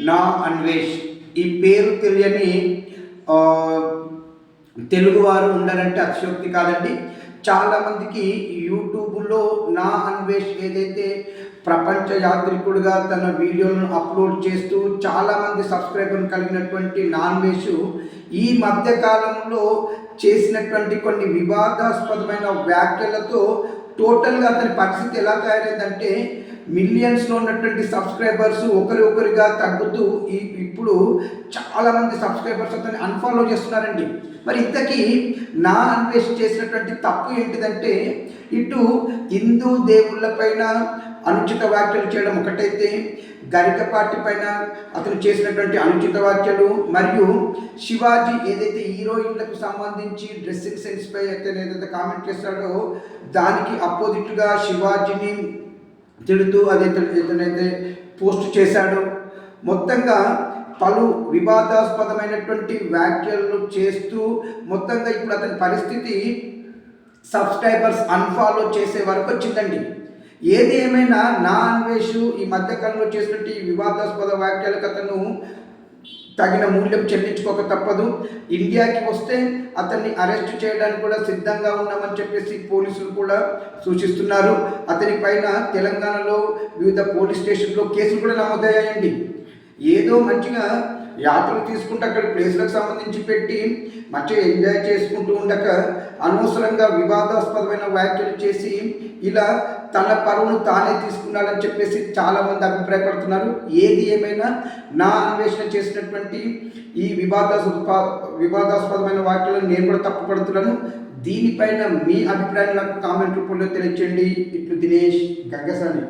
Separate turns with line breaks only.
నా అన్వేష్ ఈ పేరు తెలియని తెలుగువారు ఉండరంటే అతిశయోక్తి కాదండి. చాలామందికి యూట్యూబ్లో నా అన్వేష్ ఏదైతే ప్రపంచ యాత్రికుడిగా తన వీడియోలను అప్లోడ్ చేస్తూ చాలామంది సబ్స్క్రైబర్లు కలిగినటువంటి నా అన్వేష్ ఈ మధ్యకాలంలో చేసినటువంటి కొన్ని వివాదాస్పదమైన వ్యాఖ్యలతో టోటల్గా అతని పరిస్థితి ఎలా తయారైందంటే మిలియన్స్లో ఉన్నటువంటి సబ్స్క్రైబర్స్ ఒకరిగా తగ్గుతూ ఇప్పుడు చాలామంది సబ్స్క్రైబర్స్ అతన్ని అన్ఫాలో చేస్తున్నారండి. మరి ఇంతకీ నా అన్వేష్ చేసినటువంటి తప్పు ఏంటిదంటే ఇటు హిందూ దేవుళ్ళపైన అనుచిత వ్యాఖ్యలు చేయడం ఒకటైతే, గరికపాటి పైన అతను చేసినటువంటి అనుచిత వ్యాఖ్యలు, మరియు శివాజీ ఏదైతే హీరోయిన్లకు సంబంధించి డ్రెస్సింగ్ సెన్స్ పై అయితే ఏదైతే కామెంట్ చేస్తాడో దానికి అపోజిట్గా శివాజీని తిడుతూ అదైతే పోస్ట్ చేశాడు. మొత్తంగా పలు వివాదాస్పదమైనటువంటి వ్యాఖ్యలు చేస్తూ మొత్తంగా ఇప్పుడు అతని పరిస్థితి సబ్స్క్రైబర్స్ అన్ఫాలో చేసే వరకు వచ్చిందండి. ఏది ఏమైనా నా అన్వేష్ ఈ మధ్యకాలంలో చేసినట్టు ఈ వివాదాస్పద వ్యాఖ్యలకు అతను తగిన మూల్యం చెల్లించుకోక తప్పదు. ఇండియాకి వస్తే అతన్ని అరెస్ట్ చేయడానికి కూడా సిద్ధంగా ఉన్నామని చెప్పేసి పోలీసులు కూడా సూచిస్తున్నారు. అతని పైన తెలంగాణలో వివిధ పోలీస్ స్టేషన్లో కేసులు కూడా నమోదయ్యాయండి. ఏదో మంచిగా యాత్రలు తీసుకుంటూ అక్కడ ప్లేస్లకు సంబంధించి పెట్టి మంచిగా ఎంజాయ్ చేసుకుంటూ ఉండక అనవసరంగా వివాదాస్పదమైన వ్యాఖ్యలు చేసి ఇలా తన పరువును తానే తీసుకున్నాడని చెప్పేసి చాలామంది అభిప్రాయపడుతున్నారు. ఏది ఏమైనా నా అన్వేషణ చేసినటువంటి ఈ వివాదాస్పదమైన వ్యాఖ్యలను నేను కూడా తప్పుపడుతున్నాను. దీనిపైన మీ అభిప్రాయం నాకు కామెంట్ రూపంలో తెలియచేయండి. ఇట్లు దినేష్ గంగసాని.